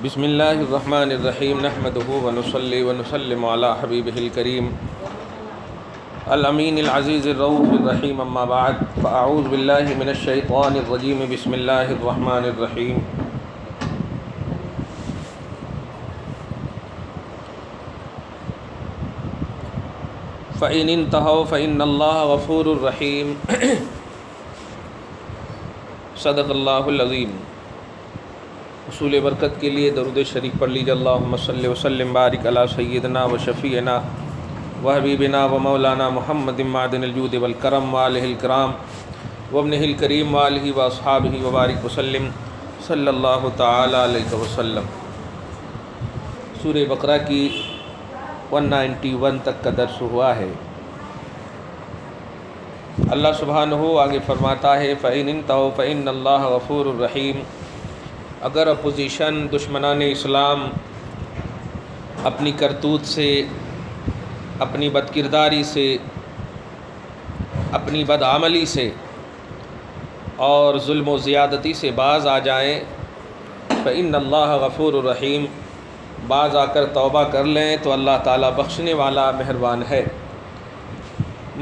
بسم اللہ الرحمن الرحیم نحمدہ ونصلی ونسلم علی حبیبہ الکریم الامین العزیز الرؤوف الرحیم اما بعد فاعوذ باللہ من الشیطان الرجیم بسم اللہ الرحمن الرحیم فإن انتہوا فإن اللہ غفور الرحیم صدق اللہ العظیم۔ حصول برکت کے لیے درود شریف پڑھ لیجیے۔ اللہم صلی وسلم بارک علی سیدنا و شفیعنا و حبیبنا و مولانا محمد معدن الجود والکرم وآلہ الکرام وابنہ الکریم وآلہ واصحابہ وبارک وسلم صلی اللہ تعالی علیہ وسلم۔ سورہ بقرہ کی 191 تک کا درس ہوا ہے۔ اللہ سبحانہ آگے فرماتا ہے فَإِنِ انتَهَوْا فَإِنَّ اللَّهَ غَفُورٌ رَحِيمٌ۔ اگر اپوزیشن دشمنان اسلام اپنی کرتوت سے، اپنی بد کرداری سے، اپنی بدعملی سے اور ظلم و زیادتی سے باز آ جائیں، فَإِنَّ اللَّهَ غَفُورٌ رَحِيمٌ، باز آ کر توبہ کر لیں تو اللہ تعالیٰ بخشنے والا مہربان ہے۔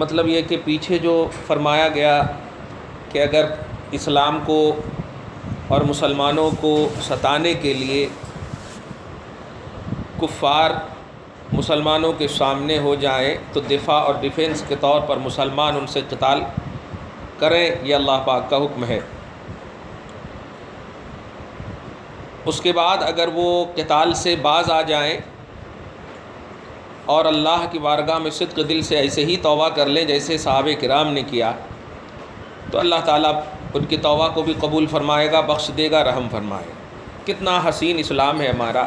مطلب یہ کہ پیچھے جو فرمایا گیا کہ اگر اسلام کو اور مسلمانوں کو ستانے کے لیے کفار مسلمانوں کے سامنے ہو جائیں تو دفاع اور ڈیفنس کے طور پر مسلمان ان سے قتال کریں، یہ اللہ پاک کا حکم ہے۔ اس کے بعد اگر وہ قتال سے باز آ جائیں اور اللہ کی بارگاہ میں صدق دل سے ایسے ہی توبہ کر لیں جیسے صحابہ کرام نے کیا، تو اللہ تعالیٰ ان کی توبہ کو بھی قبول فرمائے گا، بخش دے گا، رحم فرمائے گا۔ کتنا حسین اسلام ہے ہمارا۔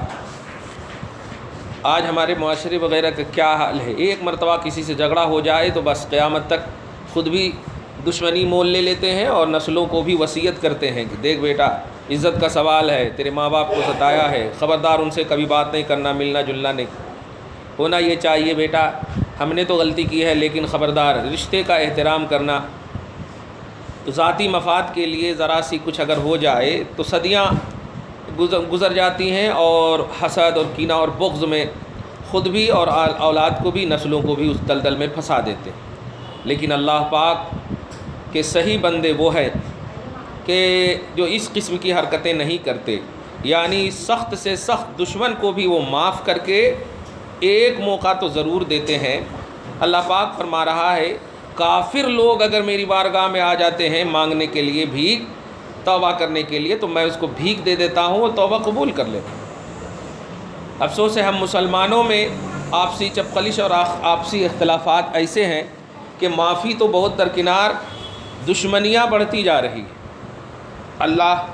آج ہمارے معاشرے وغیرہ کا کیا حال ہے؟ ایک مرتبہ کسی سے جھگڑا ہو جائے تو بس قیامت تک خود بھی دشمنی مول لے لیتے ہیں اور نسلوں کو بھی وصیت کرتے ہیں کہ دیکھ بیٹا، عزت کا سوال ہے، تیرے ماں باپ کو ستایا ہے، خبردار ان سے کبھی بات نہیں کرنا، ملنا جلنا نہیں ہونا یہ چاہیے بیٹا، ہم نے تو غلطی کی ہے لیکن خبردار رشتے کا احترام کرنا۔ تو ذاتی مفاد کے لیے ذرا سی کچھ اگر ہو جائے تو صدیاں گزر جاتی ہیں اور حسد اور کینہ اور بغض میں خود بھی اور اولاد کو بھی، نسلوں کو بھی اس دلدل میں پھنسا دیتے۔ لیکن اللہ پاک کے صحیح بندے وہ ہیں کہ جو اس قسم کی حرکتیں نہیں کرتے، یعنی سخت سے سخت دشمن کو بھی وہ معاف کر کے ایک موقع تو ضرور دیتے ہیں۔ اللہ پاک فرما رہا ہے کافر لوگ اگر میری بارگاہ میں آ جاتے ہیں مانگنے کے لیے بھیک، توبہ کرنے کے لیے، تو میں اس کو بھیک دے دیتا ہوں، وہ توبہ قبول کر لیتا ہوں۔ افسوس ہے ہم مسلمانوں میں آپسی چپقلش اور آپسی اختلافات ایسے ہیں کہ معافی تو بہت درکنار، دشمنیاں بڑھتی جا رہی ہیں۔ اللہ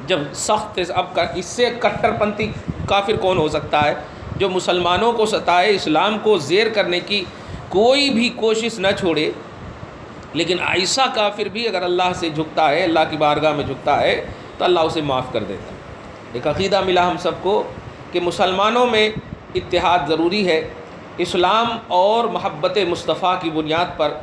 جب سخت، اب اس سے کٹر پنتھی کافر کون ہو سکتا ہے جو مسلمانوں کو ستائے، اسلام کو زیر کرنے کی کوئی بھی کوشش نہ چھوڑے، لیکن ایسا کافر بھی اگر اللہ سے جھکتا ہے، اللہ کی بارگاہ میں جھکتا ہے تو اللہ اسے معاف کر دیتا ہے۔ ایک عقیدہ ملا ہم سب کو کہ مسلمانوں میں اتحاد ضروری ہے۔ اسلام اور محبت مصطفیٰ کی بنیاد پر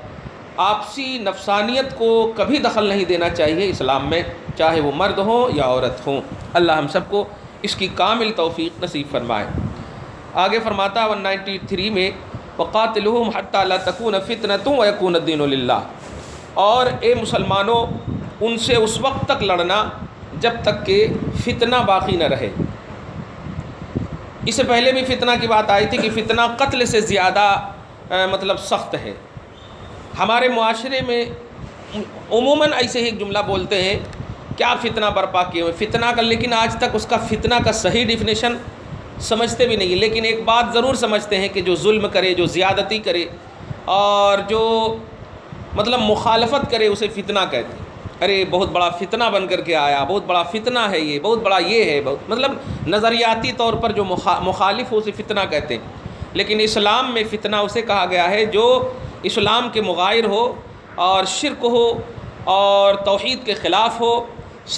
آپسی نفسانیت کو کبھی دخل نہیں دینا چاہیے اسلام میں، چاہے وہ مرد ہوں یا عورت ہوں۔ اللہ ہم سب کو اس کی کامل توفیق نصیب فرمائے۔ آگے فرماتا 193 میں وَقَاتِلُهُمْ حَتَّى لَا تَكُونَ فِتْنَةٌ وَيَكُونَ الدِّينُ لِلَّهِ، اور اے مسلمانوں ان سے اس وقت تک لڑنا جب تک کہ فتنہ باقی نہ رہے۔ اس سے پہلے بھی فتنہ کی بات آئی تھی کہ فتنہ قتل سے زیادہ مطلب سخت ہے۔ ہمارے معاشرے میں عموماً ایسے ہی ایک جملہ بولتے ہیں کیا فتنہ برپا کیے ہوئے، فتنہ کا، لیکن آج تک اس کا فتنہ کا صحیح ڈیفینیشن سمجھتے بھی نہیں۔ لیکن ایک بات ضرور سمجھتے ہیں کہ جو ظلم کرے، جو زیادتی کرے اور جو مطلب مخالفت کرے اسے فتنہ کہتے ہیں۔ ارے بہت بڑا فتنہ بن کر کے آیا، بہت بڑا فتنہ ہے یہ، بہت بڑا یہ ہے، بہت مطلب نظریاتی طور پر جو مخالف ہو اسے فتنہ کہتے ہیں۔ لیکن اسلام میں فتنہ اسے کہا گیا ہے جو اسلام کے مغائر ہو اور شرک ہو اور توحید کے خلاف ہو،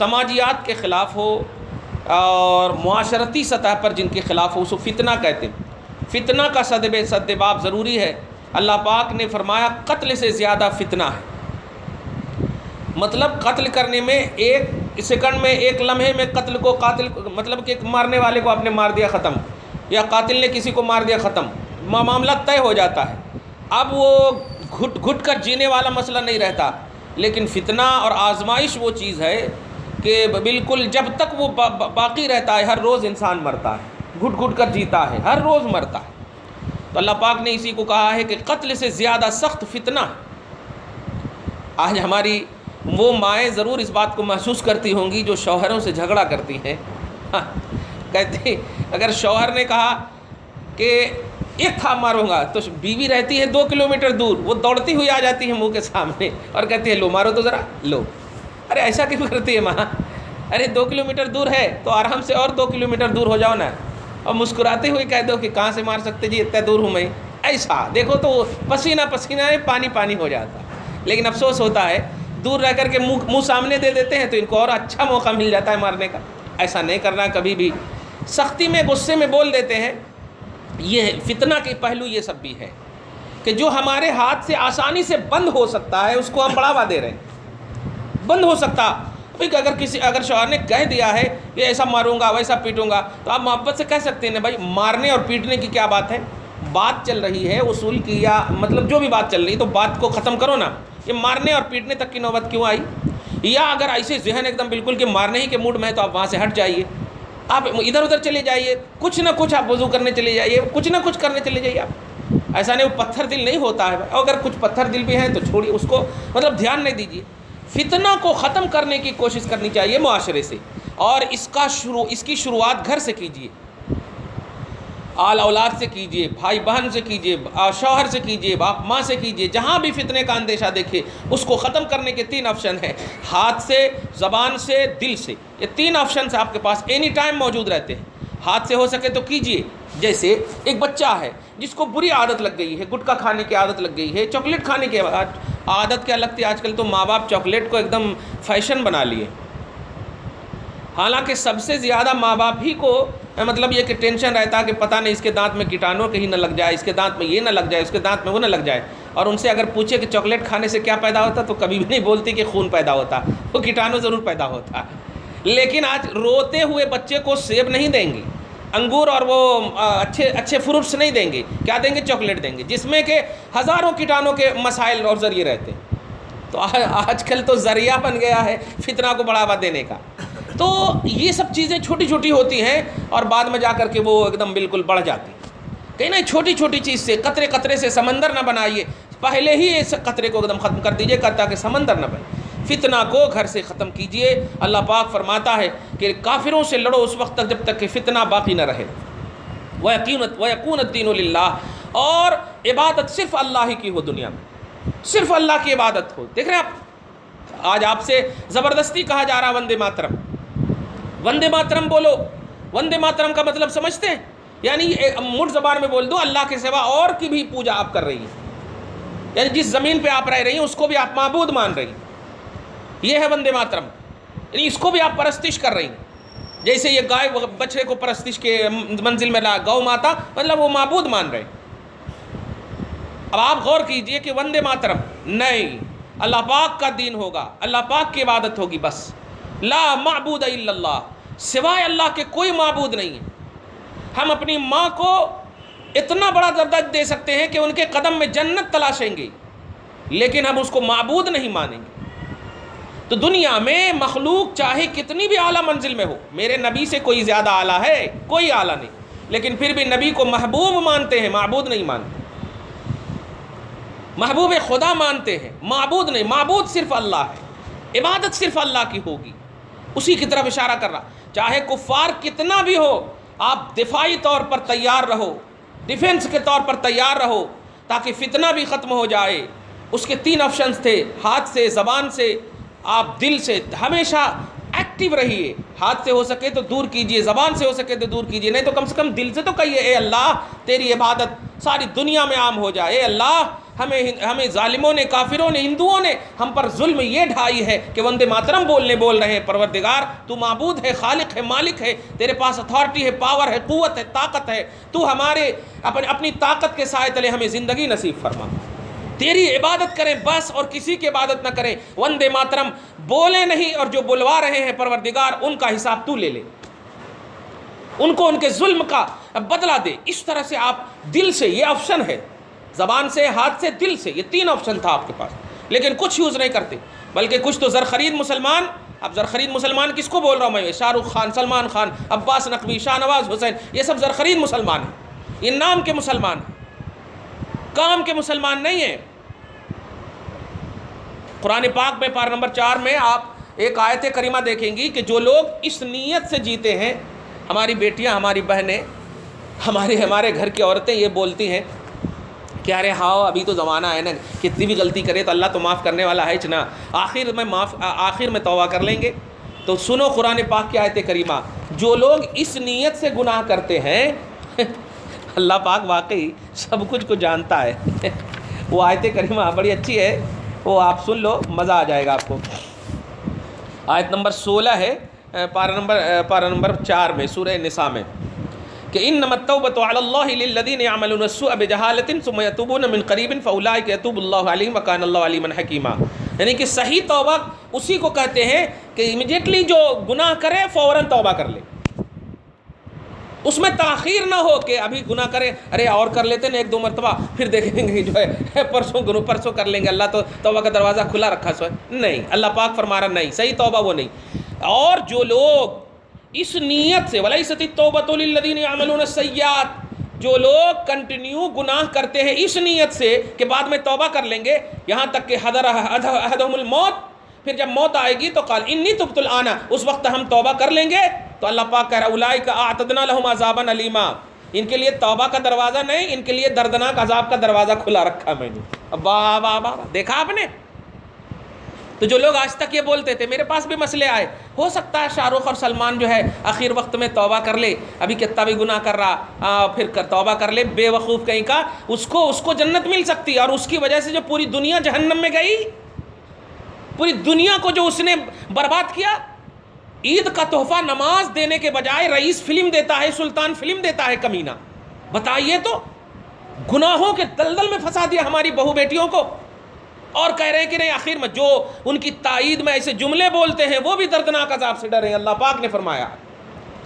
سماجیات کے خلاف ہو اور معاشرتی سطح پر جن کے خلاف ہو، اسے فتنہ کہتے ہیں۔ فتنہ کا سدباب ضروری ہے۔ اللہ پاک نے فرمایا قتل سے زیادہ فتنہ ہے، مطلب قتل کرنے میں ایک سیکنڈ میں، ایک لمحے میں قاتل مطلب کہ مارنے والے کو آپ نے مار دیا، ختم، یا قاتل نے کسی کو مار دیا، ختم، معاملہ طے ہو جاتا ہے۔ اب وہ گھٹ گھٹ کر جینے والا مسئلہ نہیں رہتا، لیکن فتنہ اور آزمائش وہ چیز ہے کہ بالکل جب تک وہ باقی رہتا ہے، ہر روز انسان مرتا ہے، گھٹ گھٹ کر جیتا ہے، ہر روز مرتا ہے۔ تو اللہ پاک نے اسی کو کہا ہے کہ قتل سے زیادہ سخت فتنہ۔ آج ہماری وہ مائیں ضرور اس بات کو محسوس کرتی ہوں گی جو شوہروں سے جھگڑا کرتی ہیں۔ کہتی اگر شوہر نے کہا کہ ایک تھا ماروں گا، تو بیوی رہتی ہے 2 کلومیٹر دور، وہ دوڑتی ہوئی آ جاتی ہے منہ کے سامنے اور کہتی ہے لو مارو تو ذرا لو۔ ارے ایسا کیوں کرتی ہے ماں؟ ارے 2 کلومیٹر دور ہے تو آرام سے اور 2 کلومیٹر دور ہو جاؤ نا، اور مسکراتے ہوئے کہہ دو کہ کہاں سے مار سکتے جی، اتنا دور ہوں میں۔ ایسا دیکھو تو پسینہ پسینہ ہے، پانی پانی ہو جاتا۔ لیکن افسوس ہوتا ہے دور رہ کر کے منہ سامنے دے دیتے ہیں تو ان کو اور اچھا موقع مل جاتا ہے مارنے کا۔ ایسا نہیں کرنا کبھی بھی، سختی میں غصے میں بول دیتے ہیں۔ یہ فتنہ کے پہلو یہ سب بھی ہے کہ جو ہمارے ہاتھ سے آسانی سے بند ہو سکتا ہے اس کو ہم بڑھاوا دے رہے ہیں۔ بند ہو سکتا، اگر شوہر نے کہہ دیا ہے کہ ایسا ماروں گا ویسا پیٹوں گا، تو آپ محبت سے کہہ سکتے ہیں نا بھائی، مارنے اور پیٹنے کی کیا بات ہے؟ بات چل رہی ہے اصول کی، یا مطلب جو بھی بات چل رہی ہے تو بات کو ختم کرو نا۔ یہ مارنے اور پیٹنے تک کی نوبت کیوں آئی؟ یا اگر ایسے ذہن ایک دم بالکل کہ مارنے ہی کے موڈ میں ہے تو آپ وہاں سے ہٹ جائیے، آپ ادھر ادھر چلے جائیے، کچھ نہ کچھ آپ وضو کرنے چلے جائیے، کچھ نہ کچھ کرنے چلے جائیے۔ آپ ایسا نہیں، وہ پتھر دل نہیں ہوتا ہے، اگر کچھ پتھر دل بھی ہیں تو چھوڑیے اس کو، مطلب دھیان نہیں دیجیے۔ فتنہ کو ختم کرنے کی کوشش کرنی چاہیے معاشرے سے، اور اس کی شروعات گھر سے کیجیے، آل اولاد سے کیجیے، بھائی بہن سے کیجیے، شوہر سے کیجیے، باپ ماں سے کیجیے۔ جہاں بھی فتنے کا اندیشہ دیکھے اس کو ختم کرنے کے 3 آپشن ہیں، ہاتھ سے، زبان سے، دل سے۔ یہ 3 آپشنس آپ کے پاس اینی ٹائم موجود رہتے ہیں۔ ہاتھ سے ہو سکے تو کیجیے، جیسے ایک بچہ ہے جس کو بری عادت لگ گئی ہے، گٹکا کھانے کی عادت لگ گئی ہے، چاکلیٹ کھانے کی عادت کیا لگتی ہے آج کل تو ماں باپ چاکلیٹ کو ایک دم فیشن بنا لیے۔ حالانکہ سب سے زیادہ ماں باپ ہی کو مطلب یہ کہ ٹینشن رہتا ہے کہ پتہ نہیں اس کے دانت میں کیٹانو کہیں نہ لگ جائے، اس کے دانت میں یہ نہ لگ جائے، اس کے دانت میں وہ نہ لگ جائے۔ اور ان سے اگر پوچھے کہ چاکلیٹ کھانے سے کیا پیدا ہوتا تو کبھی بھی نہیں بولتی کہ خون پیدا ہوتا، وہ کیٹانو ضرور پیدا ہوتا۔ لیکن آج روتے ہوئے بچے کو سیب نہیں دیں گے، انگور اور وہ اچھے فروٹس نہیں دیں گے، کیا دیں گے؟ چاکلیٹ دیں گے، جس میں کہ ہزاروں کیٹانو کے مسائل اور ذریعے رہتے ہیں۔ تو آج کل تو ذریعہ بن گیا ہے فتنہ کو بڑھاوا دینے کا۔ تو یہ سب چیزیں چھوٹی چھوٹی ہوتی ہیں اور بعد میں جا کر کے وہ ایک دم بالکل بڑھ جاتی ہیں۔ کہیں نہ چھوٹی چھوٹی چیز سے، قطرے قطرے سے سمندر نہ بنائیے، پہلے ہی اس قطرے کو ایک دم ختم کر دیجیے تاکہ سمندر نہ بنے۔ فتنہ کو گھر سے ختم کیجیے۔ اللہ پاک فرماتا ہے کہ کافروں سے لڑو اس وقت تک جب تک کہ فتنہ باقی نہ رہے۔ وَيَكُونَ الدِّينُ لِلَّهِ، اور عبادت صرف اللہ ہی کی ہو، دنیا میں صرف اللہ کی عبادت ہو۔ دیکھ رہے ہیں آپ، آج آپ سے زبردستی کہا جا رہا وندے ماترم، وندے ماترم بولو۔ وندے ماترم کا مطلب سمجھتے ہیں؟ یعنی مٹ زبان میں بول دو، اللہ کے سوا اور کی بھی پوجا آپ کر رہی ہیں، یعنی جس زمین پہ آپ رہ رہی ہیں اس کو بھی آپ معبود مان رہی ہیں۔ یہ ہے وندے ماترم، یعنی اس کو بھی آپ پرستش کر رہی ہیں۔ جیسے یہ گائے بچڑے کو پرستش کے منزل میں لا، گو ماتا مطلب وہ معبود مان رہے۔ اب آپ غور کیجئے کہ وندے ماترم نہیں، اللہ پاک کا دین ہوگا، اللہ پاک کی عبادت ہوگی بس۔ لا معبود الا اللہ، سوائے اللہ کے کوئی معبود نہیں ہے۔ ہم اپنی ماں کو اتنا بڑا درجہ دے سکتے ہیں کہ ان کے قدم میں جنت تلاشیں گے، لیکن ہم اس کو معبود نہیں مانیں گے۔ تو دنیا میں مخلوق چاہے کتنی بھی اعلیٰ منزل میں ہو، میرے نبی سے کوئی زیادہ اعلیٰ ہے؟ کوئی اعلیٰ نہیں، لیکن پھر بھی نبی کو محبوب مانتے ہیں، معبود نہیں مانتے۔ محبوب خدا مانتے ہیں، معبود نہیں۔ معبود صرف اللہ ہے، عبادت صرف اللہ کی ہوگی، اسی کی طرف اشارہ کر رہا۔ چاہے کفار کتنا بھی ہو، آپ دفاعی طور پر تیار رہو، ڈیفنس کے طور پر تیار رہو تاکہ فتنہ بھی ختم ہو جائے۔ اس کے 3 آپشنز تھے، ہاتھ سے، زبان سے، آپ دل سے ہمیشہ ایکٹیو رہیے۔ ہاتھ سے ہو سکے تو دور کیجیے، زبان سے ہو سکے تو دور کیجیے، نہیں تو کم سے کم دل سے تو کہیے اے اللہ تیری عبادت ساری دنیا میں عام ہو جائے۔ اے اللہ ہمیں ظالموں نے، کافروں نے، ہندوؤں نے ہم پر ظلم یہ ڈھائی ہے کہ وندے ماترم بول رہے ہیں۔ پروردگار تو معبود ہے، خالق ہے، مالک ہے، تیرے پاس اتھارٹی ہے، پاور ہے، قوت ہے، طاقت ہے، تو ہمارے اپنی طاقت کے سائے تلے ہمیں زندگی نصیب فرما۔ تیری عبادت کریں بس، اور کسی کی عبادت نہ کریں. وندے ماترم بولے نہیں، اور جو بلوا رہے ہیں پروردگار ان کا حساب تو لے لے، ان کو ان کے ظلم کا بدلہ دے. اس طرح سے آپ دل سے، یہ آپشن ہے، زبان سے، ہاتھ سے، دل سے، یہ 3 آپشن تھا آپ کے پاس، لیکن کچھ یوز نہیں کرتے. بلکہ کچھ تو زرخرید مسلمان. اب زرخرید مسلمان کس کو بول رہا ہوں میں؟ شاہ رخ خان، سلمان خان، عباس نقوی، شاہ نواز حسین، یہ سب زرخرید مسلمان ہیں. یہ نام کے مسلمان ہیں، کام کے مسلمان نہیں ہیں. قرآن پاک میں پارہ نمبر 4 میں آپ ایک آیت کریمہ دیکھیں گی کہ جو لوگ اس نیت سے جیتے ہیں، ہماری بیٹیاں، ہماری بہنیں، ہمارے گھر کی عورتیں یہ بولتی ہیں کہ ارے ہاؤ ابھی تو زمانہ ہے نا، کتنی بھی غلطی کرے تو اللہ تو معاف کرنے والا ہے چنا، آخر میں توبہ کر لیں گے. تو سنو قرآن پاک کی آیت کریمہ، جو لوگ اس نیت سے گناہ کرتے ہیں اللہ پاک واقعی سب کچھ کو جانتا ہے. وہ آیت کریمہ بڑی اچھی ہے، وہ آپ سن لو، مزہ آ جائے گا آپ کو. آیت نمبر 16 ہے پارہ نمبر 4 میں سورہ نساء میں کہ انما التوبۃ علی اللہ للذین یعملون السوء بجہالۃ ثم یتوبون من قریب فاولئک یتوب اللہ علیہم وکان اللہ علیما حکیما. یعنی کہ صحیح توبہ اسی کو کہتے ہیں کہ امیڈیٹلی جو گناہ کرے فوراً توبہ کر لے، اس میں تاخیر نہ ہو کہ ابھی گناہ کرے، ارے اور کر لیتے ہیں 1-2 مرتبہ پھر دیکھیں گے جو ہے پرسوں کر لیں گے، اللہ تو توبہ کا دروازہ کھلا رکھا سو ہے. نہیں، اللہ پاک فرما رہا نہیں، صحیح توبہ وہ نہیں. اور جو لوگ اس نیت سے وَلَيْسَتِ التَّوْبَةُ لِلَّذِينَ يَعْمَلُونَ السَّيِّئَاتِ، جو لوگ کنٹینیو گناہ کرتے ہیں اس نیت سے کہ بعد میں توبہ کر لیں گے، یہاں تک کہ حضر احدہم الموت، پھر جب موت آئے گی تو قال انی تبت الآن، اس وقت ہم توبہ کر لیں گے. تو اللہ پاک کہہ رہا اولئک اعتدنا لهم عذابا الیما، ان کے لیے توبہ کا دروازہ نہیں، ان کے لیے دردناک عذاب کا دروازہ کھلا رکھا میں نے. واہ واہ واہ، دیکھا آپ نے؟ تو جو لوگ آج تک یہ بولتے تھے میرے پاس بھی مسئلے آئے، ہو سکتا ہے شاہ رخ اور سلمان جو ہے آخر وقت میں توبہ کر لے، ابھی کتنا بھی گناہ کر رہا پھر توبہ کر لے، بے وقوف کہیں کا، اس کو جنت مل سکتی ہے. اور اس کی وجہ سے جو پوری دنیا جہنم میں گئی، پوری دنیا کو جو اس نے برباد کیا. عید کا تحفہ نماز دینے کے بجائے رئیس فلم دیتا ہے، سلطان فلم دیتا ہے، کمینہ. بتائیے تو، گناہوں کے دلدل میں پھنسا دیا ہماری بہو بیٹیوں کو، اور کہہ رہے ہیں کہ نہیں آخر میں جو ان کی تائید میں ایسے جملے بولتے ہیں وہ بھی دردناک عذاب سے ڈرے. اللہ پاک نے فرمایا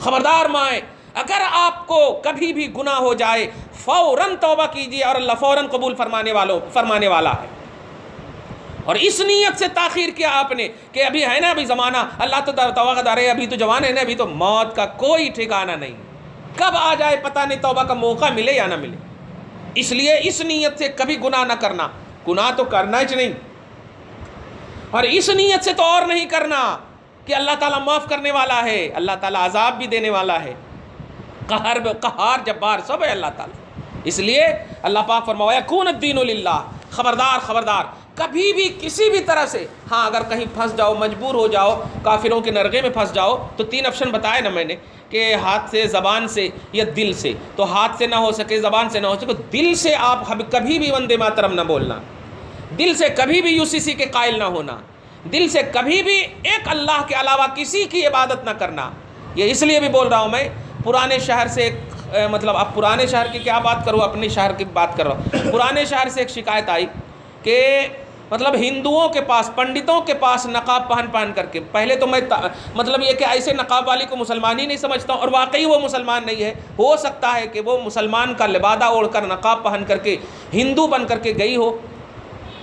خبردار مائیں، اگر آپ کو کبھی بھی گناہ ہو جائے فوراً توبہ کیجیے، اور اللہ فوراً قبول فرمانے والا ہے. اور اس نیت سے تاخیر کیا آپ نے کہ ابھی ہے نا، ابھی زمانہ، اللہ تو توبہ کا دار ہے، ابھی تو جوان ہے نا، ابھی تو موت کا کوئی ٹھکانہ نہیں، کب آ جائے پتہ نہیں، توبہ کا موقع ملے یا نہ ملے. اس لیے اس نیت سے کبھی گناہ نہ کرنا، گناہ تو کرنا ہی نہیں، اور اس نیت سے تو اور نہیں کرنا کہ اللہ تعالیٰ معاف کرنے والا ہے، اللہ تعالیٰ عذاب بھی دینے والا ہے، قہار جبار سب ہے اللہ تعالیٰ. اس لیے اللہ پاک فرمایا کون الدین للہ، خبردار کبھی بھی کسی بھی طرح سے، ہاں اگر کہیں پھنس جاؤ، مجبور ہو جاؤ، کافروں کے نرغے میں پھنس جاؤ، تو 3 آپشن بتائے نا میں نے کہ ہاتھ سے، زبان سے یا دل سے. تو ہاتھ سے نہ ہو سکے، زبان سے نہ ہو سکے، دل سے آپ کبھی بھی وندے ماترم نہ بولنا، دل سے کبھی بھی UCC کے قائل نہ ہونا، دل سے کبھی بھی ایک اللہ کے علاوہ کسی کی عبادت نہ کرنا. یہ اس لیے بھی بول رہا ہوں میں، پرانے شہر سے مطلب اب پرانے شہر کی کیا بات کروں، اپنے شہر کی بات کر رہا ہوں. پرانے شہر سے ایک شکایت آئی کہ مطلب ہندوؤں کے پاس، پنڈتوں کے پاس نقاب پہن کر کے، پہلے تو میں مطلب یہ کہ ایسے نقاب والی کو مسلمان ہی نہیں سمجھتا ہوں، اور واقعی وہ مسلمان نہیں ہے، ہو سکتا ہے کہ وہ مسلمان کا لبادہ اوڑھ کر، نقاب پہن کر کے ہندو بن کر کے گئی ہو،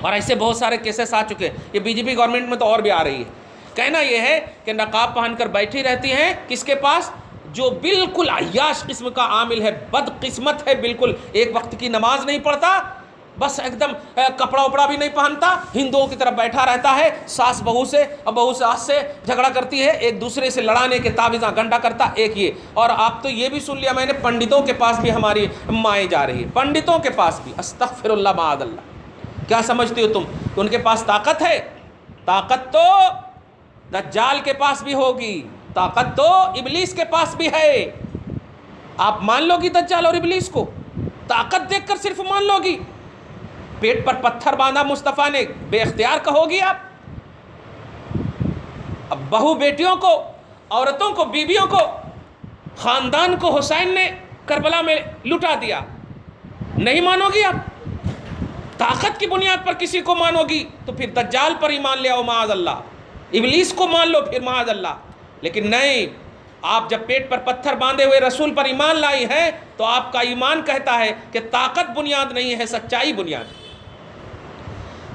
اور ایسے بہت سارے کیسز آ چکے ہیں. یہ BJP گورنمنٹ میں تو اور بھی آ رہی ہے. کہنا یہ ہے کہ نقاب پہن کر بیٹھی رہتی ہیں کس کے پاس؟ جو بالکل عیاش قسم کا عامل ہے، بد قسمت ہے بالکل، ایک وقت کی نماز نہیں پڑھتا، بس ایک دم کپڑا وپڑا بھی نہیں پہنتا، ہندوؤں کی طرف بیٹھا رہتا ہے، ساس بہو سے اور بہو ساس سے جھگڑا کرتی ہے، ایک دوسرے سے لڑانے کے تعویذاں گنڈا کرتا ایک یہ. اور آپ تو یہ بھی سن لیا میں نے، پنڈتوں کے پاس بھی ہماری مائیں جا رہی ہے، پنڈتوں کے پاس بھی، استغفر اللہ معاذ اللہ. کیا سمجھتے ہو تم کہ ان کے پاس طاقت ہے؟ طاقت تو دجال کے پاس بھی ہوگی، طاقت تو ابلیس کے پاس بھی ہے. آپ مان لو گی دجال اور ابلیس کو؟ طاقت دیکھ کر صرف مان لو گی؟ پیٹ پر پتھر باندھا مصطفیٰ نے، بے اختیار کہو گی آپ؟ اب بہو بیٹیوں کو، عورتوں کو، بیویوں کو، خاندان کو حسین نے کربلا میں لٹا دیا، نہیں مانو گی آپ؟ طاقت کی بنیاد پر کسی کو مانو گی تو پھر دجال پر ایمان لے آؤ معاذ اللہ، ابلیس کو مان لو پھر معاذ اللہ. لیکن نہیں، آپ جب پیٹ پر پتھر باندھے ہوئے رسول پر ایمان لائی ہیں تو آپ کا ایمان کہتا ہے کہ طاقت بنیاد نہیں ہے، سچائی بنیاد ہے،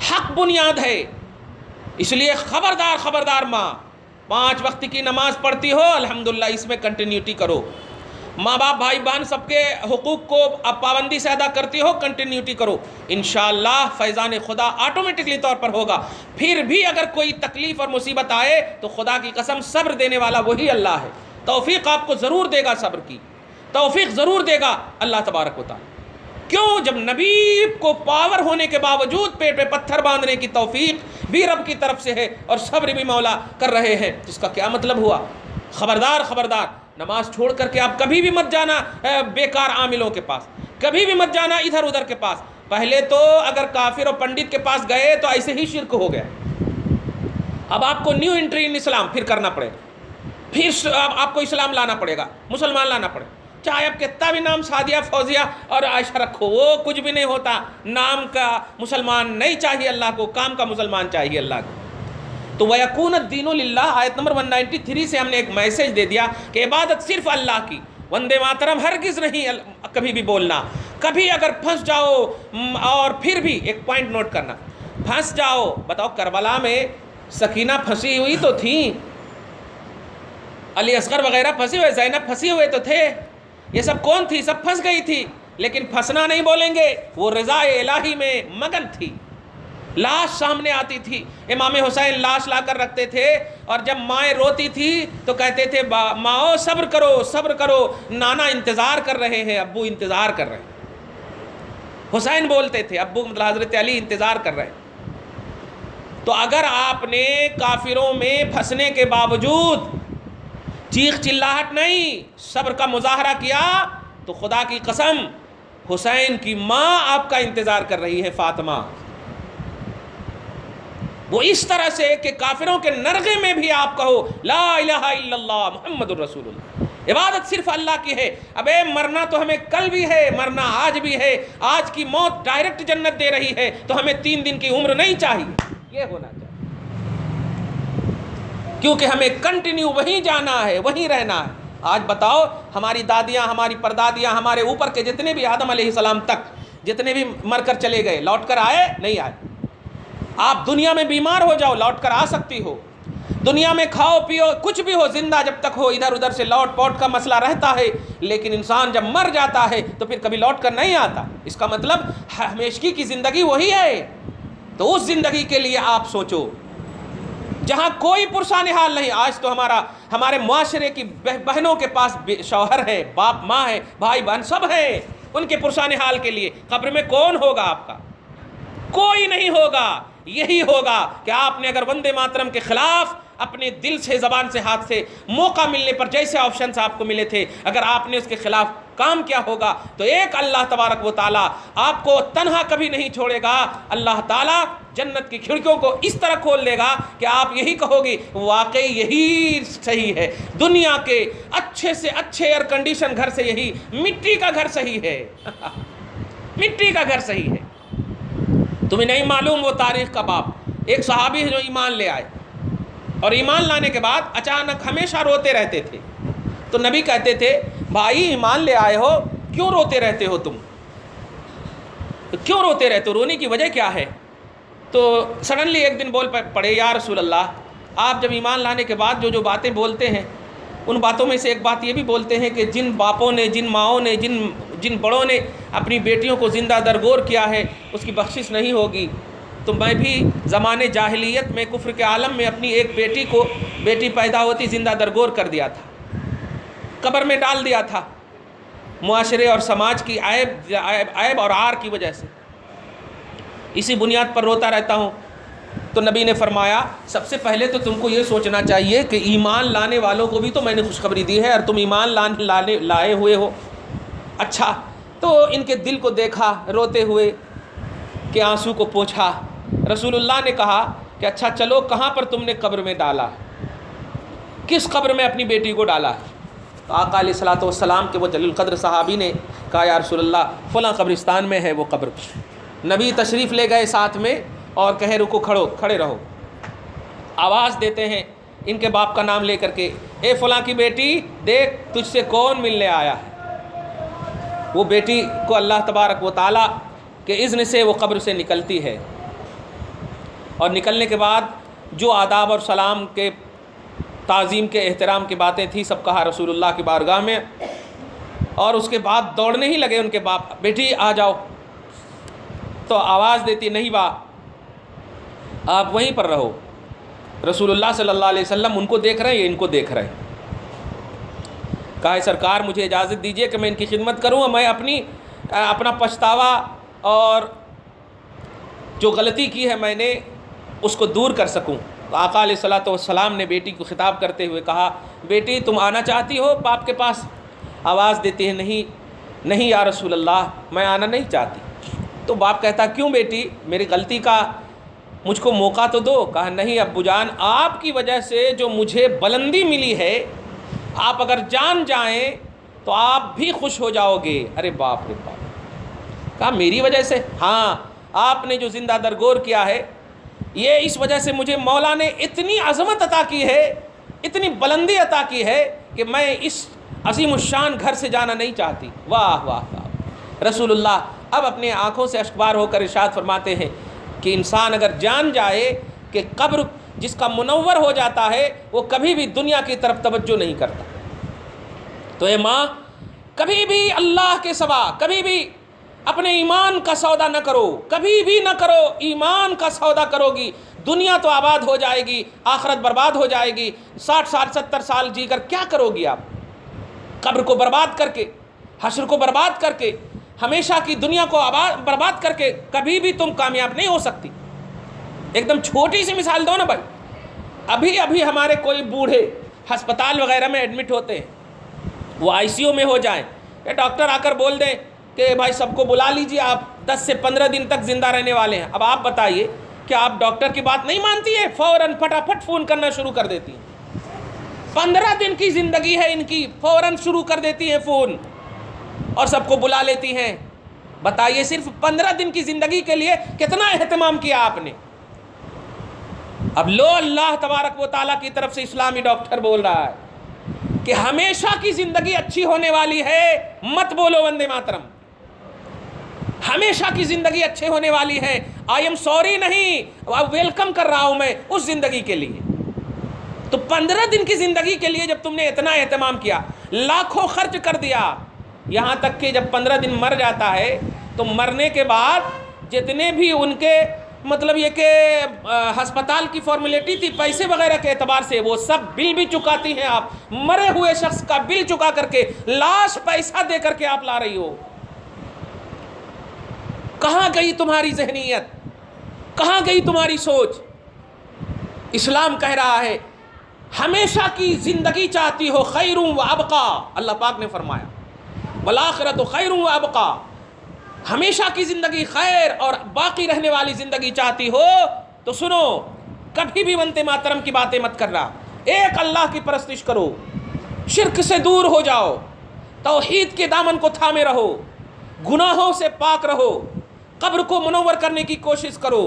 حق بنیاد ہے. اس لیے خبردار خبردار ماں، 5 وقت کی نماز پڑھتی ہو الحمدللہ اس میں کنٹینیوٹی کرو. ماں باپ بھائی بہن سب کے حقوق کو اب پابندی سے ادا کرتی ہو، کنٹینیوٹی کرو، انشاءاللہ فیضان خدا آٹومیٹکلی طور پر ہوگا. پھر بھی اگر کوئی تکلیف اور مصیبت آئے تو خدا کی قسم صبر دینے والا وہی اللہ ہے. توفیق آپ کو ضرور دے گا، صبر کی توفیق ضرور دے گا اللہ تبارک و تعالی. کیوں؟ جب نبی کو پاور ہونے کے باوجود پیٹ پہ پتھر باندھنے کی توفیق بھی رب کی طرف سے ہے اور صبر بھی مولا کر رہے ہیں، جس کا کیا مطلب ہوا؟ خبردار خبردار، نماز چھوڑ کر کے آپ کبھی بھی مت جانا بیکار عاملوں کے پاس، کبھی بھی مت جانا ادھر ادھر کے پاس. پہلے تو اگر کافر اور پنڈت کے پاس گئے تو ایسے ہی شرک ہو گیا. اب آپ کو نیو انٹری ان اسلام پھر کرنا پڑے گا، پھر آپ کو اسلام لانا پڑے گا، مسلمان لانا پڑے گا. چاہے آپ کتنا بھی نام سعدیہ فوزیہ اور عائشہ رکھو، وہ کچھ بھی نہیں ہوتا. نام کا مسلمان نہیں چاہیے اللہ کو، کام کا مسلمان چاہیے اللہ کو. تو وَيَكُونَ الدِّينُ لِلَّهِ آیت نمبر 193 سے ہم نے ایک میسج دے دیا کہ عبادت صرف اللہ کی. وندے ماترم ہرگز نہیں کبھی بھی بولنا. کبھی اگر پھنس جاؤ، اور پھر بھی ایک پوائنٹ نوٹ کرنا، پھنس جاؤ. بتاؤ کربلا میں سکینہ پھنسی ہوئی تو تھیں، علی اصغر وغیرہ پھنسی ہوئے، زینب پھنسی ہوئے تو تھے، یہ سب کون تھی؟ سب پھنس گئی تھی. لیکن پھنسنا نہیں بولیں گے، وہ رضا الہی میں مگن تھی. لاش سامنے آتی تھی، امام حسین لاش لا کر رکھتے تھے، اور جب مائیں روتی تھی تو کہتے تھے ماؤ صبر کرو صبر کرو، نانا انتظار کر رہے ہیں، ابو انتظار کر رہے ہیں. حسین بولتے تھے، ابو مطلب حضرت علی انتظار کر رہے ہیں. تو اگر آپ نے کافروں میں پھنسنے کے باوجود چیخ چلاہٹ نہیں، صبر کا مظاہرہ کیا، تو خدا کی قسم حسین کی ماں آپ کا انتظار کر رہی ہے، فاطمہ. وہ اس طرح سے کہ کافروں کے نرغے میں بھی آپ کہو لا الہ الا اللہ محمد الرسول اللہ، عبادت صرف اللہ کی ہے. ابے مرنا تو ہمیں کل بھی ہے، مرنا آج بھی ہے. آج کی موت ڈائریکٹ جنت دے رہی ہے، تو ہمیں 3 دن کی عمر نہیں چاہیے. یہ ہونا چاہیے، کیونکہ ہمیں کنٹینیو وہیں جانا ہے، وہیں رہنا ہے. آج بتاؤ، ہماری دادیاں، ہماری پردادیاں، ہمارے اوپر کے جتنے بھی آدم علیہ السلام تک جتنے بھی مر کر چلے گئے، لوٹ کر آئے؟ نہیں آئے. آپ دنیا میں بیمار ہو جاؤ، لوٹ کر آ سکتی ہو. دنیا میں کھاؤ پیو کچھ بھی ہو، زندہ جب تک ہو ادھر ادھر سے لوٹ پوٹ کا مسئلہ رہتا ہے. لیکن انسان جب مر جاتا ہے تو پھر کبھی لوٹ کر نہیں آتا. اس کا مطلب ہمیشگی کی زندگی وہی ہے. تو اس زندگی کے لیے آپ سوچو جہاں کوئی پرسان حال نہیں. آج تو ہمارے معاشرے کی بہنوں کے پاس شوہر ہے، باپ ماں ہے، بھائی بہن سب ہیں. ان کے پرسان حال کے لیے قبر میں کون ہوگا آپ کا؟ کوئی نہیں ہوگا. یہی ہوگا کہ آپ نے اگر وندے ماترم کے خلاف اپنے دل سے، زبان سے، ہاتھ سے موقع ملنے پر جیسے آپشنز آپ کو ملے تھے، اگر آپ نے اس کے خلاف کام کیا ہوگا تو ایک اللہ تبارک و تعالیٰ آپ کو تنہا کبھی نہیں چھوڑے گا. اللہ تعالیٰ جنت کی کھڑکیوں کو اس طرح کھول دے گا کہ آپ یہی کہو گی واقعی یہی صحیح ہے. دنیا کے اچھے سے اچھے ایئر کنڈیشن گھر سے یہی مٹی کا گھر صحیح ہے. مٹی کا گھر صحیح ہے. تمہیں نہیں معلوم وہ تاریخ کا باپ، ایک صحابی ہے جو ایمان لے آئے، اور ایمان لانے کے بعد اچانک ہمیشہ روتے رہتے تھے. تو نبی کہتے تھے بھائی ایمان لے آئے ہو، کیوں روتے رہتے ہو؟ تم کیوں روتے رہتے ہو؟ رونے کی وجہ کیا ہے؟ تو سڈنلی ایک دن بول پڑے یا رسول اللہ، آپ جب ایمان لانے کے بعد جو باتیں بولتے ہیں، ان باتوں میں سے ایک بات یہ بھی بولتے ہیں کہ جن باپوں نے، جن ماؤں نے، جن بڑوں نے اپنی بیٹیوں کو زندہ درگور کیا ہے اس کی بخشش نہیں ہوگی. تو میں بھی زمانے جاہلیت میں کفر کے عالم میں اپنی ایک بیٹی پیدا ہوتی زندہ درگور کر دیا تھا، قبر میں ڈال دیا تھا، معاشرے اور سماج کی عیب اور عار کی وجہ سے. اسی بنیاد پر روتا رہتا ہوں. تو نبی نے فرمایا سب سے پہلے تو تم کو یہ سوچنا چاہیے کہ ایمان لانے والوں کو بھی تو میں نے خوشخبری دی ہے، اور تم ایمان لائے ہوئے ہو. اچھا، تو ان کے دل کو دیکھا روتے ہوئے کہ آنسو کو پوچھا. رسول اللہ نے کہا کہ اچھا چلو، کہاں پر تم نے قبر میں ڈالا؟ کس قبر میں اپنی بیٹی کو ڈالا؟ تو آقا علیہ الصلوۃ والسلام کے وہ جلیل القدر صحابی نے کہا یا رسول اللہ فلاں قبرستان میں ہے وہ قبر. نبی تشریف لے گئے ساتھ میں اور کہے رکو کھڑے رہو. آواز دیتے ہیں ان کے باپ کا نام لے کر کے, اے فلاں کی بیٹی دیکھ تجھ سے کون ملنے آیا ہے. وہ بیٹی کو اللہ تبارک و تعالیٰ کے اذن سے وہ قبر سے نکلتی ہے, اور نکلنے کے بعد جو آداب اور سلام کے تعظیم کے احترام کی باتیں تھیں سب کہا رسول اللہ کی بارگاہ میں, اور اس کے بعد دوڑنے ہی لگے ان کے باپ, بیٹی آ جاؤ. تو آواز دیتی نہیں با, آپ وہیں پر رہو. رسول اللہ صلی اللہ علیہ وسلم ان کو دیکھ رہے ہیں, یہ ان کو دیکھ رہے ہیں. کہا سرکار مجھے اجازت دیجیے کہ میں ان کی خدمت کروں اور میں اپنا پچھتاوا اور جو غلطی کی ہے میں نے اس کو دور کر سکوں. تو آقا علیہ الصلوۃ والسلام نے بیٹی کو خطاب کرتے ہوئے کہا بیٹی تم آنا چاہتی ہو باپ کے پاس؟ آواز دیتی ہے نہیں یا رسول اللہ میں آنا نہیں چاہتی. تو باپ کہتا کیوں بیٹی, میری غلطی کا مجھ کو موقع تو دو. کہا نہیں ابو جان, آپ کی وجہ سے جو مجھے بلندی ملی ہے آپ اگر جان جائیں تو آپ بھی خوش ہو جاؤ گے. ارے باپ رے باپ. کہا میری وجہ سے؟ ہاں, آپ نے جو زندہ درگور کیا ہے یہ اس وجہ سے مجھے مولا نے اتنی عظمت عطا کی ہے, اتنی بلندی عطا کی ہے کہ میں اس عظیم الشان گھر سے جانا نہیں چاہتی. واہ واہ واہ. رسول اللہ اب اپنے آنکھوں سے اشکبار ہو کر ارشاد فرماتے ہیں کہ انسان اگر جان جائے کہ قبر جس کا منور ہو جاتا ہے وہ کبھی بھی دنیا کی طرف توجہ نہیں کرتا. تو اے ماں کبھی بھی اللہ کے سوا کبھی بھی اپنے ایمان کا سودا نہ کرو, کبھی بھی نہ کرو. ایمان کا سودا کرو گی دنیا تو آباد ہو جائے گی, آخرت برباد ہو جائے گی. 60 سال 70 سال جی کر کیا کرو گی آپ؟ قبر کو برباد کر کے, حشر کو برباد کر کے, ہمیشہ کی دنیا کو برباد کر کے کبھی بھی تم کامیاب نہیں ہو سکتی. ایک دم چھوٹی سی مثال دو نا بھائی. ابھی ہمارے کوئی بوڑھے ہسپتال وغیرہ میں ایڈمٹ ہوتے ہیں, وہ آئی سی یو میں ہو جائیں کہ ڈاکٹر آ کر بول دیں کہ بھائی سب کو بلا لیجیے, آپ 10 سے 15 دن تک زندہ رہنے والے ہیں. اب آپ بتائیے کہ آپ ڈاکٹر کی بات نہیں مانتی ہے؟ فوراً پھٹافٹ فون کرنا شروع کر دیتی ہیں. 15 دن کی زندگی ہے ان کی, فوراً شروع کر دیتی ہیں فون اور سب کو بلا لیتی ہیں. بتائیے صرف 15 دن کی زندگی کے لیے کتنا اہتمام کیا آپ نے. اب لو اللہ تبارک و تعالیٰ کی طرف سے اسلامی ڈاکٹر بول رہا ہے کہ ہمیشہ کی زندگی اچھی ہونے والی ہے, مت بولو وندے ماترم. ہمیشہ کی زندگی اچھے ہونے والی ہے. آئی ایم سوری نہیں, اب ویلکم کر رہا ہوں میں اس زندگی کے لیے. تو 15 دن کی زندگی کے لیے جب تم نے اتنا اہتمام کیا, لاکھوں خرچ کر دیا, یہاں تک کہ جب 15 دن مر جاتا ہے تو مرنے کے بعد جتنے بھی ان کے مطلب یہ کہ ہسپتال کی فارمیلٹی تھی پیسے وغیرہ کے اعتبار سے وہ سب بل بھی چکاتی ہیں آپ. مرے ہوئے شخص کا بل چکا کر کے, لاش پیسہ دے کر کے آپ لا رہی ہو. کہاں گئی تمہاری ذہنیت, کہاں گئی تمہاری سوچ؟ اسلام کہہ رہا ہے ہمیشہ کی زندگی چاہتی ہو, خیر و ابقا. اللہ پاک نے فرمایا والآخرۃ خیر و ابقا. ہمیشہ کی زندگی, خیر اور باقی رہنے والی زندگی چاہتی ہو تو سنو, کبھی بھی وندے ماترم کی باتیں مت کرنا. ایک اللہ کی پرستش کرو, شرک سے دور ہو جاؤ, توحید کے دامن کو تھامے رہو, گناہوں سے پاک رہو, قبر کو منور کرنے کی کوشش کرو,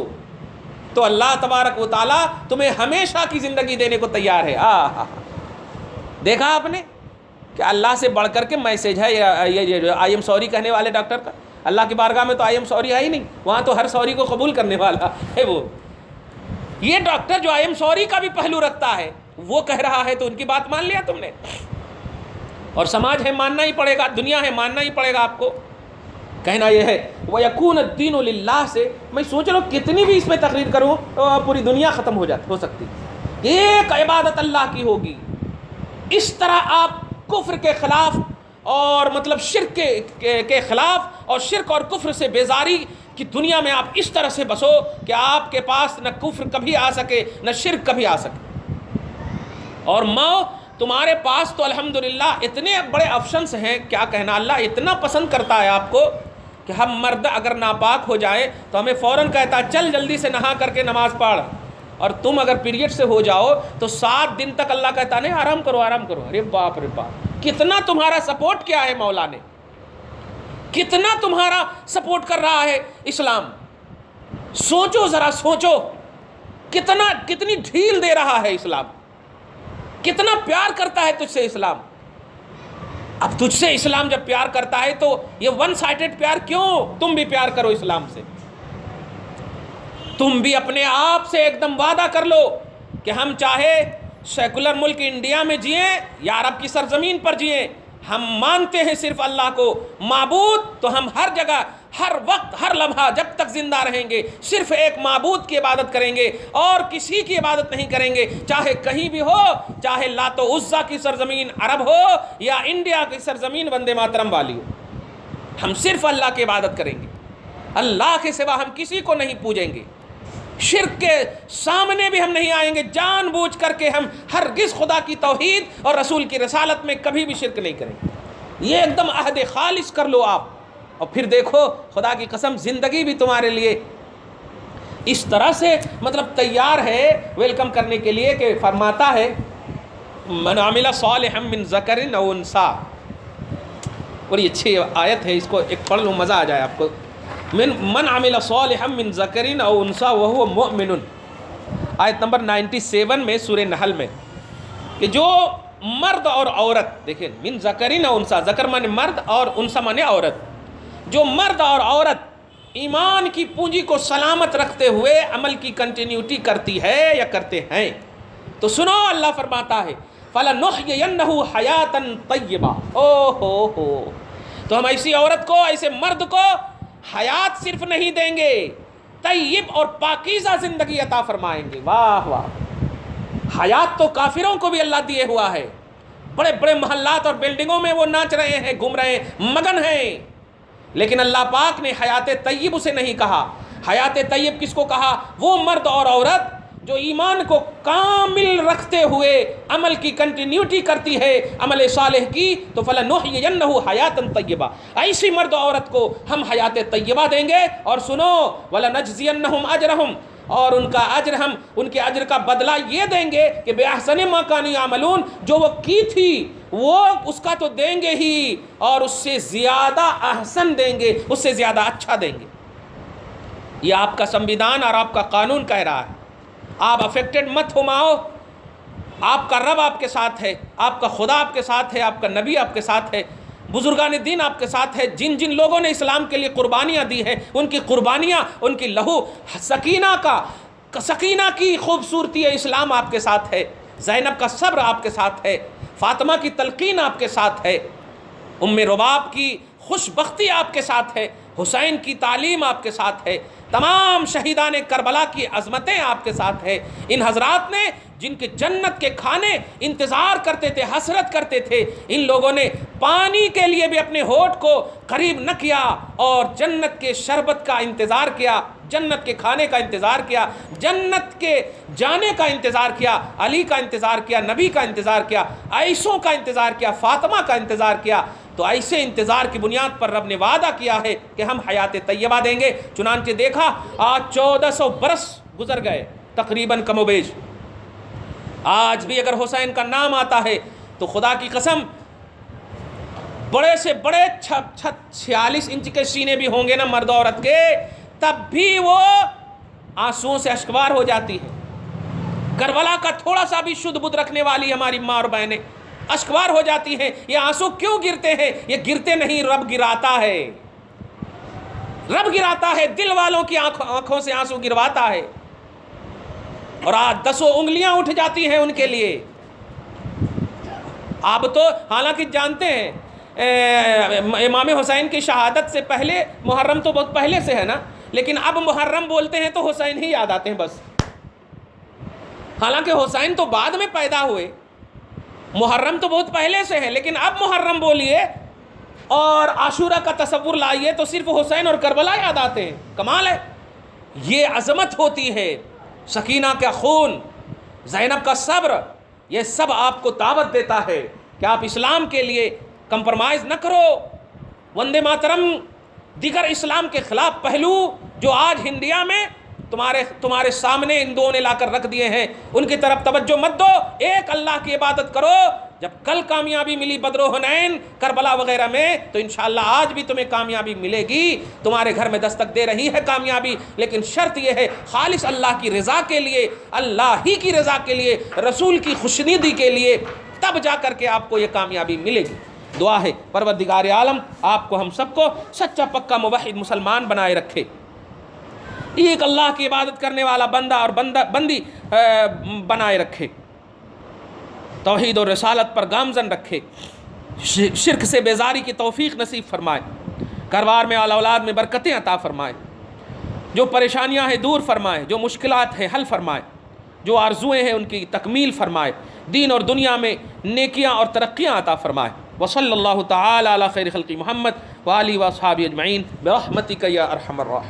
تو اللہ تبارک و تعالیٰ تمہیں ہمیشہ کی زندگی دینے کو تیار ہے. دیکھا آپ نے کہ اللہ سے بڑھ کر کے میسج ہے یہ آئی ایم سوری کہنے والے ڈاکٹر کا. اللہ کی بارگاہ میں تو آئی ایم سوری ہے ہی نہیں, وہاں تو ہر سوری کو قبول کرنے والا ہے وہ. یہ ڈاکٹر جو آئی ایم سوری کا بھی پہلو رکھتا ہے وہ کہہ رہا ہے تو ان کی بات مان لیا تم نے. اور سماج ہے ماننا ہی پڑے گا, دنیا ہے ماننا ہی پڑے گا آپ کو. کہنا یہ ہے وَيَكُونَ الدِّينُ لِلَّهِ سے میں سوچ رہا ہوں کتنی بھی اس میں تقریر کروں پوری دنیا ختم ہو سکتی. ایک عبادت اللہ کی ہوگی. اس طرح آپ کفر کے خلاف اور مطلب شرک کے خلاف اور شرک اور کفر سے بیزاری کی دنیا میں آپ اس طرح سے بسو کہ آپ کے پاس نہ کفر کبھی آ سکے نہ شرک کبھی آ سکے. اور ماں تمہارے پاس تو الحمدللہ اتنے بڑے آپشنس ہیں, کیا کہنا. اللہ اتنا پسند کرتا ہے آپ کو کہ ہم مرد اگر ناپاک ہو جائیں تو ہمیں فوراً کہتا ہے چل جلدی سے نہا کر کے نماز پڑھ. اور تم اگر پیریڈ سے ہو جاؤ تو 7 دن تک اللہ کہتا نہیں آرام کرو آرام کرو. ارے باپ رے باپ, کتنا تمہارا سپورٹ کیا ہے مولا نے, کتنا تمہارا سپورٹ کر رہا ہے اسلام. سوچو ذرا، سوچو کتنی ڈھیل دے رہا ہے اسلام، کتنا پیار کرتا ہے تجھ سے اسلام۔ اب تجھ سے اسلام جب پیار کرتا ہے تو یہ ون سائڈڈ پیار کیوں؟ تم بھی پیار کرو اسلام سے، تم بھی اپنے آپ سے ایک دم وعدہ کر لو کہ ہم چاہے سیکولر ملک انڈیا میں جئیں یا عرب کی سرزمین پر جئیں، ہم مانتے ہیں صرف اللہ کو معبود، تو ہم ہر جگہ، ہر وقت، ہر لمحہ جب تک زندہ رہیں گے صرف ایک معبود کی عبادت کریں گے اور کسی کی عبادت نہیں کریں گے، چاہے کہیں بھی ہو، چاہے لات و عزا کی سرزمین عرب ہو یا انڈیا کی سرزمین وندے ماترم والی ہو، ہم صرف اللہ کی عبادت کریں گے، اللہ کے سوا ہم کسی کو نہیں پوجیں گے، شرک کے سامنے بھی ہم نہیں آئیں گے، جان بوجھ کر کے ہم ہرگز خدا کی توحید اور رسول کی رسالت میں کبھی بھی شرک نہیں کریں گے۔ یہ ایک دم عہد خالص کر لو آپ، اور پھر دیکھو خدا کی قسم زندگی بھی تمہارے لیے اس طرح سے مطلب تیار ہے ویلکم کرنے کے لیے کہ فرماتا ہے من عمل صالحا من ذکر او انثی، بڑی اچھی آیت ہے، اس کو ایک پڑھ لوں مزہ آ جائے آپ کو۔ من عمل صالحا من ذکر او انثی وهو مؤمن، آیت نمبر 97 میں سورہ نحل میں، کہ جو مرد اور عورت، دیکھیں من ذکر او انثی، ذکر مانے مرد اور انثی مانے عورت، جو مرد اور عورت ایمان کی پونجی کو سلامت رکھتے ہوئے عمل کی کنٹینیوٹی کرتی ہے یا کرتے ہیں، تو سنو اللہ فرماتا ہے فَلَنُحْيِيَنَّهُ حَيَاةً طَيِّبَةً، ہو تو ہم ایسی عورت کو، ایسے مرد کو حیات صرف نہیں دیں گے، طیب اور پاکیزہ زندگی عطا فرمائیں گے۔ واہ واہ، حیات تو کافروں کو بھی اللہ دیے ہوا ہے، بڑے بڑے محلات اور بلڈنگوں میں وہ ناچ رہے ہیں، گھوم رہے ہیں، مگن ہیں، لیکن اللہ پاک نے حیات طیب اسے نہیں کہا۔ حیات طیب کس کو کہا؟ وہ مرد اور عورت جو ایمان کو کامل رکھتے ہوئے عمل کی کنٹینیوٹی کرتی ہے، عمل صالح کی، تو فَلَنُحْيِيَنَّهُ حَيَاةً طَيِّبَةً، ایسی مرد و عورت کو ہم حیات طیبہ دیں گے، اور سنو وَلَنَجْزِيَنَّهُمْ أَجْرَهُمْ، اور ان کا اجر، ہم ان کے اجر کا بدلہ یہ دیں گے کہ بِأَحْسَنِ مَا كَانُوا يَعْمَلُونَ، جو وہ کی تھی وہ اس کا تو دیں گے ہی، اور اس سے زیادہ احسن دیں گے، اس سے زیادہ اچھا دیں گے۔ یہ آپ کا سمویدھان اور آپ کا قانون کہہ رہا ہے، آپ افیکٹڈ مت ہوماؤ، آپ کا رب آپ کے ساتھ ہے، آپ کا خدا آپ کے ساتھ ہے، آپ کا نبی آپ کے ساتھ ہے، بزرگان دین آپ کے ساتھ ہے، جن جن لوگوں نے اسلام کے لیے قربانیاں دی ہیں ان کی قربانیاں، ان کی لہو، سکینہ کی خوبصورتی اسلام آپ کے ساتھ ہے، زینب کا صبر آپ کے ساتھ ہے، فاطمہ کی تلقین آپ کے ساتھ ہے، ام رباب کی خوش بختی آپ کے ساتھ ہے، حسین کی تعلیم آپ کے ساتھ ہے، تمام شہیدان کربلا کی عظمتیں آپ کے ساتھ ہے۔ ان حضرات نے جن کے جنت کے کھانے انتظار کرتے تھے، حسرت کرتے تھے، ان لوگوں نے پانی کے لیے بھی اپنے ہونٹ کو قریب نہ کیا اور جنت کے شربت کا انتظار کیا، جنت کے کھانے کا انتظار کیا، جنت کے جانے کا انتظار کیا، علی کا انتظار کیا، نبی کا انتظار کیا، عائشہ کا انتظار کیا، فاطمہ کا انتظار کیا۔ تو ایسے انتظار کی بنیاد پر رب نے وعدہ کیا ہے کہ ہم حیات طیبہ دیں گے۔ چنانچہ دیکھا آج 1400 برس گزر گئے تقریباً کم و بیش، آج بھی اگر حسین کا نام آتا ہے تو خدا کی قسم بڑے سے بڑے 46 انچ کے سینے بھی ہوں گے نا مرد عورت کے، تب بھی وہ آنسوؤں سے اشکبار ہو جاتی ہے۔ کربلا کا تھوڑا سا بھی شدھ بدھ رکھنے والی ہماری ماں اور بہنیں اشکبار ہو جاتی ہیں۔ یہ آنسو کیوں گرتے ہیں؟ یہ گرتے نہیں، رب گراتا ہے، رب گراتا ہے، دل والوں کی آنکھوں سے آنسو گرواتا ہے، اور آج 10 انگلیاں اٹھ جاتی ہیں ان کے لیے۔ آپ تو حالانکہ جانتے ہیں امام حسین کی شہادت سے پہلے محرم تو بہت پہلے سے ہے نا، لیکن اب محرم بولتے ہیں تو حسین ہی یاد آتے ہیں بس، حالانکہ حسین تو بعد میں پیدا ہوئے، محرم تو بہت پہلے سے ہے، لیکن اب محرم بولیے اور عاشورہ کا تصور لائیے تو صرف حسین اور کربلا یاد آتے ہیں۔ کمال ہے، یہ عظمت ہوتی ہے، سکینہ کا خون، زینب کا صبر، یہ سب آپ کو دعوت دیتا ہے کہ آپ اسلام کے لیے کمپرمائز نہ کرو۔ وندے ماترم دیگر اسلام کے خلاف پہلو جو آج انڈیا میں تمہارے سامنے ان دو نے لا کر رکھ دیے ہیں، ان کی طرف توجہ مت دو۔ ایک اللہ کی عبادت کرو جب کل کامیابی ملی بدر و حنین کربلا وغیرہ میں، تو انشاءاللہ آج بھی تمہیں کامیابی ملے گی، تمہارے گھر میں دستک دے رہی ہے کامیابی، لیکن شرط یہ ہے خالص اللہ کی رضا کے لیے، اللہ ہی کی رضا کے لیے، رسول کی خوشنودی کے لیے، تب جا کر کے آپ کو یہ کامیابی ملے گی۔ دعا ہے پروردگار عالم آپ کو ہم سب کو سچا پکا موحد مسلمان بنائے رکھے، ایک اللہ کی عبادت کرنے والا بندہ اور بندی بنائے رکھے، توحید و رسالت پر گامزن رکھے، شرک سے بیزاری کی توفیق نصیب فرمائے، گھر میں اور اولاد میں برکتیں عطا فرمائے، جو پریشانیاں ہیں دور فرمائے، جو مشکلات ہیں حل فرمائے، جو آرزویں ہیں ان کی تکمیل فرمائے، دین اور دنیا میں نیکیاں اور ترقیاں عطا فرمائے۔ وصلی اللہ تعالی علی خیر خلق محمد وآلہ واصحابہ اجمعین برحمتک یا ارحم الراحمین۔